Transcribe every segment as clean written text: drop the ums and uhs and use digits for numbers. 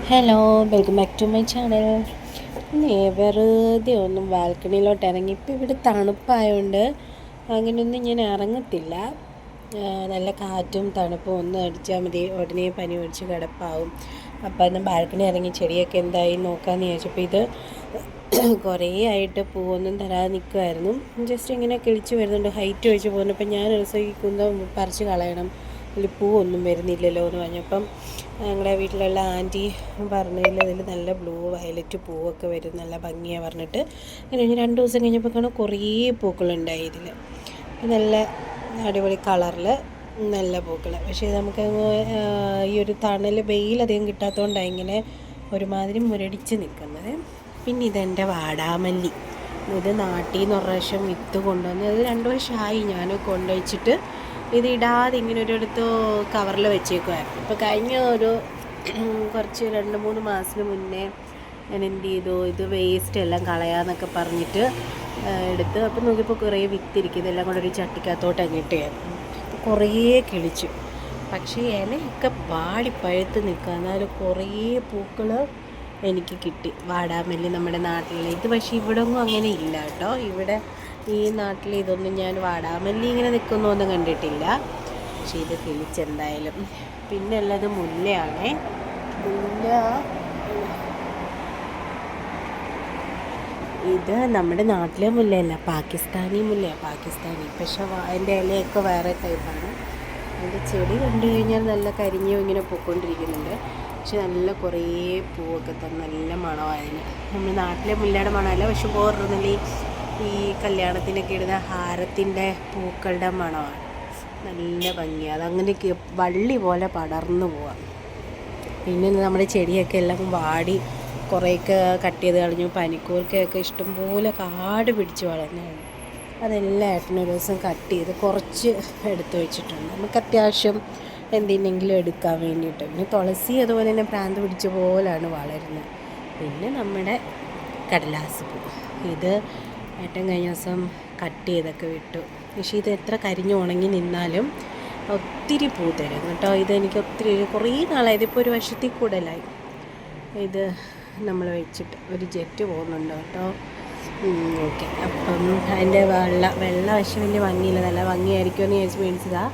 Hello, welcome back to my channel. വെറുതെ ഒന്നും ബാൽക്കണിയിലോട്ട് ഇറങ്ങി. ഇപ്പോൾ ഇവിടെ തണുപ്പായതുകൊണ്ട് അങ്ങനെയൊന്നും ഞാൻ ഇറങ്ങത്തില്ല. നല്ല കാറ്റും തണുപ്പും ഒന്നും അടിച്ചാൽ മതി, ഉടനെ പനി പിടിച്ച് കിടപ്പാവും. അപ്പോൾ ഇന്ന് ബാൽക്കണി ഇറങ്ങി ചെടിയൊക്കെ എന്തായി നോക്കാമെന്ന് ചോദിച്ചപ്പോൾ ഇത് കുറേ ആയിട്ട് പൂവൊന്നും തരാതെ നിൽക്കുമായിരുന്നു. ജസ്റ്റ് ഇങ്ങനെ കിളിച്ച് വരുന്നുണ്ട്, ഹൈറ്റ് വെച്ച് പോകുന്നപ്പോൾ ഞാൻ ഒരു ദിവസം ഈ കുന്തം പറിച്ച് കളയണം, ഇതിൽ പൂവൊന്നും വരുന്നില്ലല്ലോ എന്ന് പറഞ്ഞപ്പം ഞങ്ങളുടെ വീട്ടിലുള്ള ആൻറ്റി പറഞ്ഞതിൽ ഇതിൽ നല്ല ബ്ലൂ വയലറ്റ് പൂവൊക്കെ വരും, നല്ല ഭംഗിയാണ് പറഞ്ഞിട്ട് കഴിഞ്ഞ് 2 ദിവസം കഴിഞ്ഞപ്പോൾ കുറേ പൂക്കളുണ്ടായി ഇതിൽ. നല്ല അടിപൊളി കളറിൽ നല്ല പൂക്കൾ. പക്ഷേ നമുക്ക് ഈ ഒരു തണൽ വെയിലധികം കിട്ടാത്തതുകൊണ്ടാണ് ഇങ്ങനെ ഒരുമാതിരി മുരടിച്ച് നിൽക്കുന്നത്. പിന്നെ ഇതെൻ്റെ വാടാമല്ലി. ഇത് നാട്ടിൽ നിന്ന് ഒരു പ്രാവശ്യം വിത്ത് കൊണ്ടുവന്ന് അത് 2 വർഷമായി ഞാൻ കൊണ്ടുവച്ചിട്ട് ഇത് ഇടാതെ ഇങ്ങനെ ഒരിടത്ത് കവറിൽ വെച്ചേക്കുമായിരുന്നു. ഇപ്പോൾ കഴിഞ്ഞ ഒരു കുറച്ച് 2-3 മാസത്തിന് മുന്നേ ഞാൻ എന്ത് ചെയ്തു, ഇത് വേസ്റ്റ് എല്ലാം കളയാമെന്നൊക്കെ പറഞ്ഞിട്ട് എടുത്ത് അപ്പോൾ നോക്കിയപ്പോൾ കുറേ വിത്തിരിക്കും. ഇതെല്ലാം കൂടെ ഒരു ചട്ടിക്കകത്തോട്ട് അങ്ങിട്ടായിരുന്നു. അപ്പോൾ കുറേ കിളിച്ചു. പക്ഷേ ഇലയൊക്കെ പഴുത്ത് നിൽക്കുക. എന്നാലും കുറേ പൂക്കൾ എനിക്ക് കിട്ടി. വാടാമല്ലി നമ്മുടെ നാട്ടിൽ ഇത്. പക്ഷേ ഇവിടെ ഒന്നും അങ്ങനെ ഇല്ല കേട്ടോ. ഇവിടെ ഈ നാട്ടിൽ ഇതൊന്നും ഞാൻ വാടാമല്ലി ഇങ്ങനെ നിൽക്കുന്നൊന്നും കണ്ടിട്ടില്ല. പക്ഷേ ഇത് കിളിച്ചെന്തായാലും. പിന്നെ ഉള്ളത് മുല്ലയാണേ. മുല്ല ഇത് നമ്മുടെ നാട്ടിലെ മുല്ലയല്ല, പാകിസ്ഥാനി മുല്ലയാണ്. പാകിസ്ഥാനി. പക്ഷേ അതിൻ്റെ ഇലയൊക്കെ വേറെ ടൈപ്പാണ്. അതിൻ്റെ ചെടി കണ്ടു കഴിഞ്ഞാൽ നല്ല കരിഞ്ഞു ഇങ്ങനെ പൊയ്ക്കൊണ്ടിരിക്കുന്നുണ്ട്. പക്ഷെ നല്ല കുറേ പൂവൊക്കെ തന്നെ നല്ല മണമായതിന്. നമ്മുടെ നാട്ടിലെ മുല്ലയുടെ മണമല്ല, പക്ഷെ വേറൊന്നില്ല, ഈ കല്യാണത്തിനൊക്കെ ഇടുന്ന ഹാരത്തിൻ്റെ പൂക്കളുടെ മണമാണ്. നല്ല ഭംഗിയാണ്. അതങ്ങനെയൊക്കെ വള്ളി പോലെ പടർന്നു പോവാം. പിന്നെ നമ്മുടെ ചെടിയൊക്കെ എല്ലാം വാടി കുറേയൊക്കെ കട്ട് ചെയ്ത് കളഞ്ഞു. പനിക്കൂർക്കയൊക്കെ ഇഷ്ടംപോലെ കാട് പിടിച്ച് വളർന്നതാണ്. അതെല്ലാം ഏട്ടനൊരു ദിവസം കട്ട് ചെയ്ത് കുറച്ച് എടുത്ത് വെച്ചിട്ടുണ്ട്, നമുക്ക് അത്യാവശ്യം എന്തിനെങ്കിലും എടുക്കാൻ വേണ്ടിയിട്ട്. പിന്നെ തുളസി അതുപോലെ തന്നെ പ്രാന്ത് പിടിച്ച പോലാണ് വളരുന്നത്. പിന്നെ നമ്മുടെ കടലാസ് പൂ, ഇത് ഏട്ടൻ കഴിഞ്ഞ ദിവസം കട്ട് ചെയ്തൊക്കെ വിട്ടു. പക്ഷേ ഇത് എത്ര കരിഞ്ഞ് ഉണങ്ങി നിന്നാലും ഒത്തിരി പൂ തരും കേട്ടോ. ഇതെനിക്ക് ഒത്തിരി കുറേ നാളായി, ഇതിപ്പോൾ 1 വർഷത്തിൽ കൂടുതലായി ഇത് നമ്മൾ വെച്ചിട്ട്. ഒരു ജെറ്റ് പോകുന്നുണ്ട് കേട്ടോ. ഓക്കെ. അപ്പം അതിൻ്റെ വെള്ള വശം വലിയ ഭംഗിയില്ല, നല്ല ഭംഗിയായിരിക്കുമെന്ന് ചോദിച്ച് മേടിച്ചതാണ്.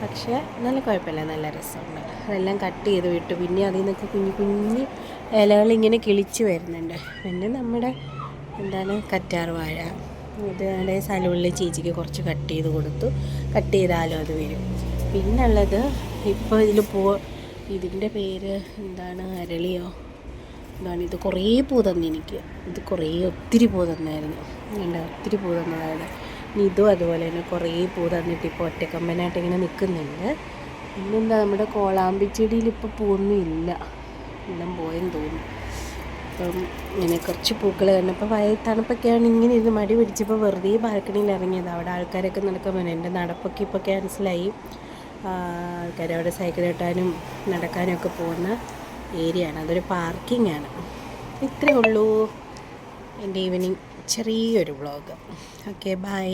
പക്ഷേ നല്ല കുഴപ്പമില്ല, നല്ല രസമുണ്ട്. അതെല്ലാം കട്ട് ചെയ്ത് വിട്ടു. പിന്നെ അതിൽ നിന്നൊക്കെ കുഞ്ഞു ഇലകളിങ്ങനെ കിളിച്ച് വരുന്നുണ്ട്. പിന്നെ നമ്മുടെ കറ്റാർ വാഴ, ഇത് അവിടെ സലൂണിലെ ചേച്ചിക്ക് കുറച്ച് കട്ട് ചെയ്ത് കൊടുത്തു. കട്ട് ചെയ്താലും അത് വരും. പിന്നുള്ളത് ഇപ്പോൾ ഇതിൻ്റെ പേര് അരളിയോ ഇത് കുറേ പൂ തന്നെനിക്ക്. ഇത് ഒത്തിരി പൂ തന്നായിരുന്നു. ഒത്തിരി പൂ തന്നതാണ്. ഇതും അതുപോലെ തന്നെ കുറേ പൂ തന്നിട്ട് ഇപ്പോൾ ഒറ്റക്കമ്പനായിട്ട് ഇങ്ങനെ നിൽക്കുന്നുണ്ട്. പിന്നെന്താ, നമ്മുടെ കോളാമ്പിച്ചെടിയിൽ ഇപ്പോൾ പൂവൊന്നും ഇല്ല, എല്ലാം പോയെന്ന് തോന്നുന്നു. അപ്പം ഇങ്ങനെ കുറച്ച് പൂക്കൾ കണ്ടപ്പോൾ തണുപ്പൊക്കെയാണ് ഇങ്ങനെ ഇരുന്ന് മടി പിടിച്ചപ്പോൾ വെറുതെ ബാൽക്കണിയിൽ ഇറങ്ങിയത്. അവിടെ ആൾക്കാരൊക്കെ നടക്കാൻ പോകുന്നത്. എൻ്റെ നടപ്പൊക്കെ ഇപ്പോൾ ക്യാൻസലായി. ആൾക്കാരവിടെ സൈക്കിൾ ഓട്ടാനും നടക്കാനും ഒക്കെ പോകുന്ന ഏരിയയാണ്. അതൊരു പാർക്കിംഗ് ആണ്. ഇത്രയേ ഉള്ളൂ എൻ്റെ ഈവനിങ് ചെറിയൊരു വ്ളോഗ്. Okay, by.